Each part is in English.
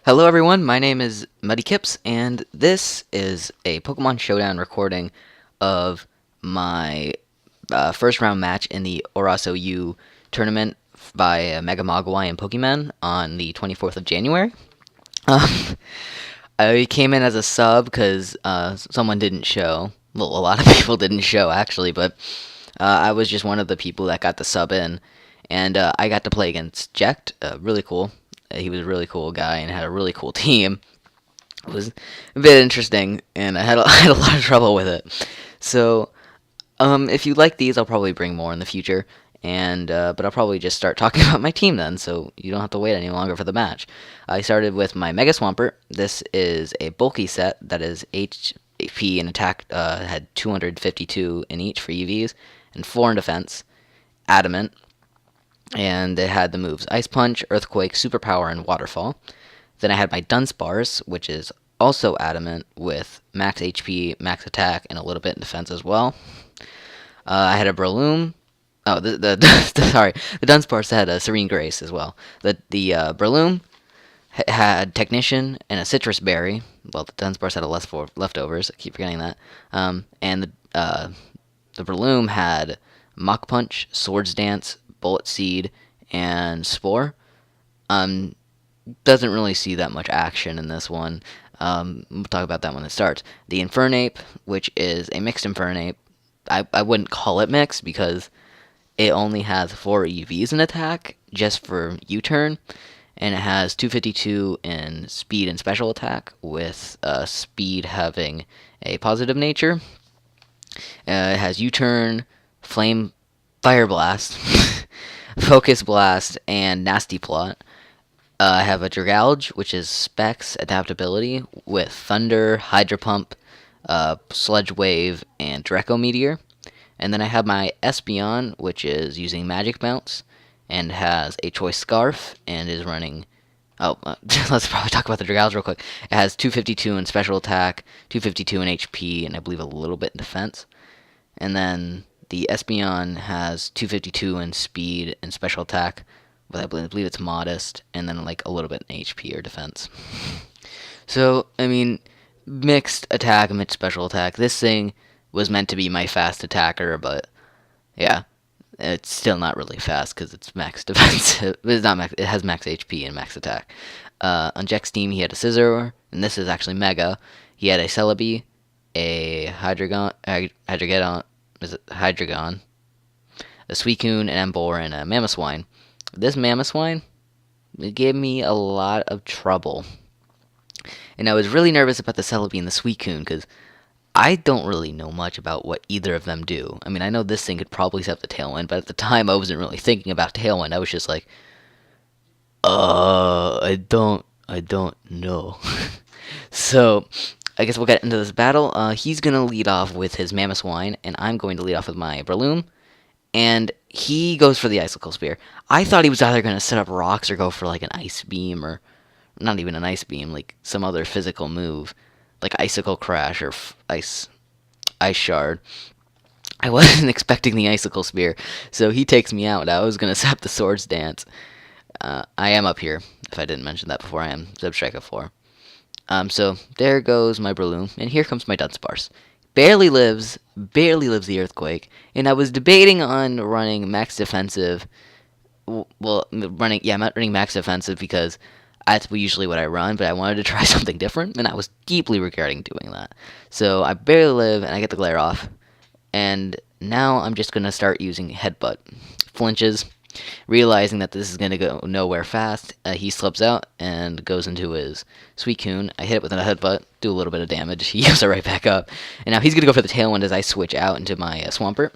Hello everyone, my name is Muddy Kips, and this is a Pokemon Showdown recording of my first round match in the ORAS OU tournament by MegaMogwai and Pokemon on the 24th of January. Um, I came in as a sub because someone didn't show. Well, a lot of people didn't show actually, but I was just one of the people that got the sub in, and I got to play against Jekt. Really cool. He was a really cool guy and had a really cool team. It was a bit interesting, and I had a lot of trouble with it. So, if you like these, I'll probably bring more in the future. And but I'll probably just start talking about my team then, so you don't have to wait any longer for the match. I started with my Mega Swampert. This is a bulky set that is HP and attack had 252 in each for EVs and 4 in defense. Adamant, and it had the moves Ice Punch, Earthquake, Superpower, and Waterfall. Then I had my Dunsparce, which is also adamant with max HP, max attack, and a little bit in defense as well. I had a Breloom. Oh, sorry, the Dunsparce had a Serene Grace as well. The Breloom had Technician and a Citrus Berry. Well, the Dunsparce had a leftovers. I keep forgetting that. And the Breloom had Mach Punch, Swords Dance, Bullet Seed, and Spore. Um, doesn't really see that much action in this one. We'll talk about that when it starts. The Infernape, which is a mixed Infernape. I wouldn't call it mixed because it only has 4 EVs in attack just for U-turn, and it has 252 in speed and special attack, with speed having a positive nature. It has U-turn, Flame, Fire Blast, Focus Blast, and Nasty Plot. I have a Dragalge, which is Specs Adaptability, with Thunder, Hydro Pump, Sludge Wave, and Draco Meteor. And then I have my Espeon, which is using Magic Bounce, and has a Choice Scarf, and is running... Oh, let's probably talk about the Dragalge real quick. It has 252 in Special Attack, 252 in HP, and I believe a little bit in Defense. And then the Espeon has 252 in Speed and Special Attack, but I believe it's Modest, and then like a little bit in HP or Defense. So, I mean, mixed attack, mixed special attack. This thing was meant to be my fast attacker, but yeah, it's still not really fast because it's max defensive. It's not max. It has max HP and max attack. On Jekt's team, he had a Scizor, and this is actually Mega. He had a Celebi, a Hydreigon, a Suicune, an Emboar, and a Mamoswine. This Mamoswine, it gave me a lot of trouble. And I was really nervous about the Celebi and the Suicune, because I don't really know much about what either of them do. I mean, I know this thing could probably set up the Tailwind, but at the time I wasn't really thinking about Tailwind. I was just like, I don't know. So, I guess we'll get into this battle. He's going to lead off with his Mamoswine, and I'm going to lead off with my Breloom. And he goes for the Icicle Spear. I thought he was either going to set up rocks or go for like an Ice Beam, or not even an Ice Beam, like some other physical move, like Icicle Crash or Ice Shard. I wasn't expecting the Icicle Spear, so he takes me out. I was going to set up the Swords Dance. I am up here, if I didn't mention that before. I am Zebstrike at 4. So there goes my Breloom, and here comes my Dunsparce. Barely lives the Earthquake, and I was debating on running max defensive. Well, running max defensive because that's usually what I run, but I wanted to try something different, and I was deeply regretting doing that. So I barely live, and I get the glare off, and now I'm just going to start using Headbutt. Flinches, realizing that this is going to go nowhere fast. He slips out and goes into his Suicune. I hit it with a Headbutt, do a little bit of damage. He goes right back up, and now he's going to go for the Tailwind as I switch out into my Swampert.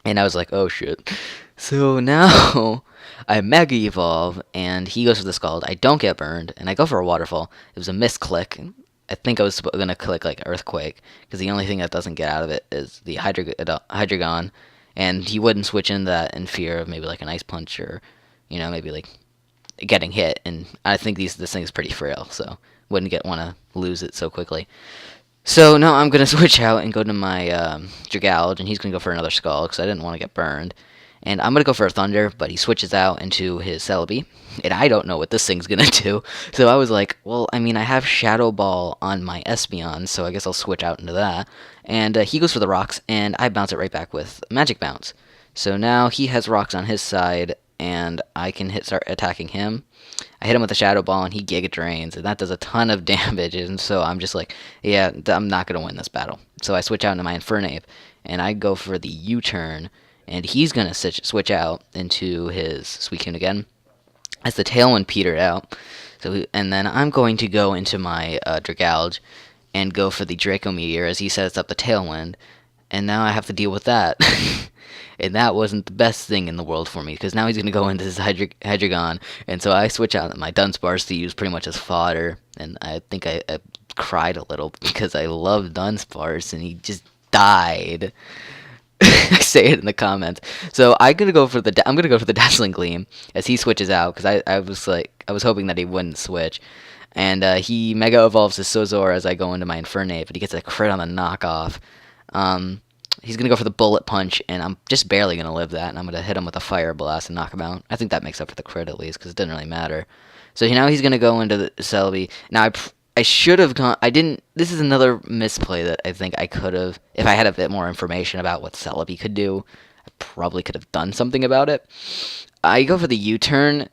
And I was like, oh shit. So now I Mega Evolve, and he goes for the Scald. I don't get burned, and I go for a Waterfall. It was a misclick. I think I was going to click like Earthquake, because the only thing that doesn't get out of it is the Hydreigon, and he wouldn't switch into that in fear of maybe like an Ice Punch or, maybe like getting hit. And I think this thing is pretty frail, so wouldn't want to lose it so quickly. So now I'm going to switch out and go to my Dragalge, and he's going to go for another Skull, because I didn't want to get burned. And I'm going to go for a Thunder, but he switches out into his Celebi. And I don't know what this thing's going to do. So I was like, well, I mean, I have Shadow Ball on my Espeon, so I guess I'll switch out into that. And he goes for the rocks, and I bounce it right back with Magic Bounce. So now he has rocks on his side, and I can start attacking him. I hit him with a Shadow Ball, and he Giga Drains, and that does a ton of damage. And so I'm just like, yeah, I'm not going to win this battle. So I switch out into my Infernape, and I go for the U-turn, and he's going to switch out into his Suicune again as the Tailwind petered out. And then I'm going to go into my Dragalge and go for the Draco Meteor as he sets up the Tailwind, and now I have to deal with that. And that wasn't the best thing in the world for me, because now he's going to go into his Hydreigon, and so I switch out my Dunsparce to use pretty much as fodder, and I think I cried a little because I love Dunsparce, and he just died. I say it in the comments. So I'm gonna go for the Dazzling Gleam as he switches out, because I was hoping that he wouldn't switch, and he Mega Evolves his Sozor as I go into my Infernape, but he gets a crit on the knockoff. He's gonna go for the Bullet Punch, and I'm just barely gonna live that, and I'm gonna hit him with a Fire Blast and knock him out. I think that makes up for the crit at least, because it didn't really matter. So now he's gonna go into the Celebi. Now I should have gone. I didn't. This is another misplay that I think I could have. If I had a bit more information about what Celebi could do, I probably could have done something about it. I go for the U-turn,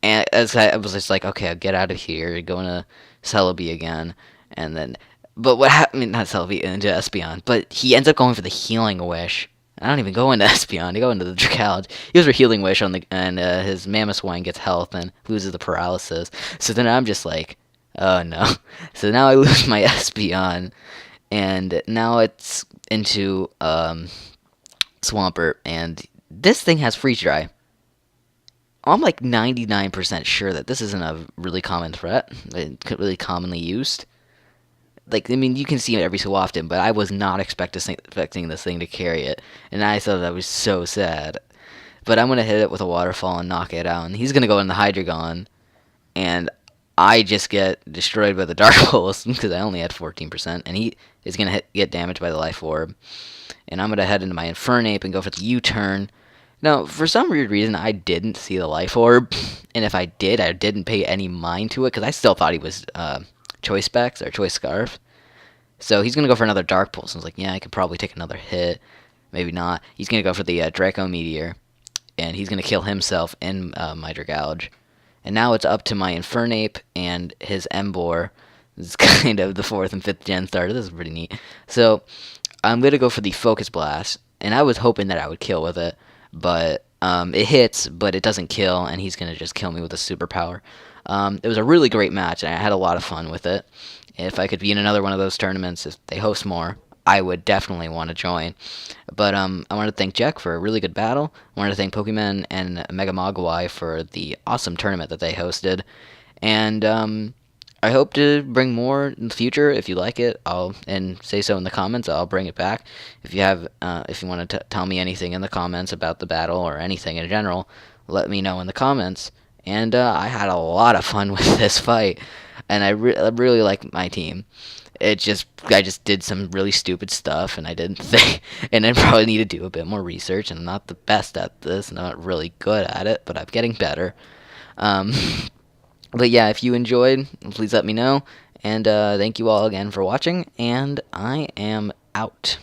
and as I was just like, okay, I'll get out of here, go into Celebi again, and then. But what happened? I mean, not Celebi, into Espeon, but he ends up going for the Healing Wish. I don't even go into Espeon. I go into the Dragalge. He goes for Healing Wish and his Mamoswine gets health and loses the paralysis. So then I'm just like, oh no. So now I lose my Espeon, and now it's into Swampert, and this thing has Freeze Dry. I'm like 99% sure that this isn't a really common threat, really commonly used. Like, I mean, you can see it every so often, but I was not expecting this thing to carry it, and I thought that was so sad. But I'm going to hit it with a Waterfall and knock it out, and he's going to go in the Hydreigon, and I just get destroyed by the Dark Pulse because I only had 14%, and he is going to get damaged by the Life Orb. And I'm going to head into my Infernape and go for the U-turn. Now, for some weird reason, I didn't see the Life Orb, and if I did, I didn't pay any mind to it because I still thought he was Choice Specs or Choice Scarf. So he's going to go for another Dark Pulse. I was like, yeah, I could probably take another hit. Maybe not. He's going to go for the Draco Meteor, and he's going to kill himself in my Dragalge. And now it's up to my Infernape and his Emboar. This is kind of the 4th and 5th gen starter. This is pretty neat. So I'm going to go for the Focus Blast, and I was hoping that I would kill with it, but it hits, but it doesn't kill, and he's going to just kill me with a superpower. It was a really great match, and I had a lot of fun with it. If I could be in another one of those tournaments, if they host more, I would definitely want to join. But I want to thank Jack for a really good battle. I want to thank Pokemon and MegaMogwai for the awesome tournament that they hosted. And I hope to bring more in the future. If you like it, and say so in the comments. I'll bring it back. If you have, if you want to tell me anything in the comments about the battle or anything in general, let me know in the comments. And I had a lot of fun with this fight, and I really like my team. I just did some really stupid stuff, and I didn't think, and I probably need to do a bit more research. I'm not the best at this, not really good at it, but I'm getting better. But yeah, if you enjoyed, please let me know, and thank you all again for watching, and I am out.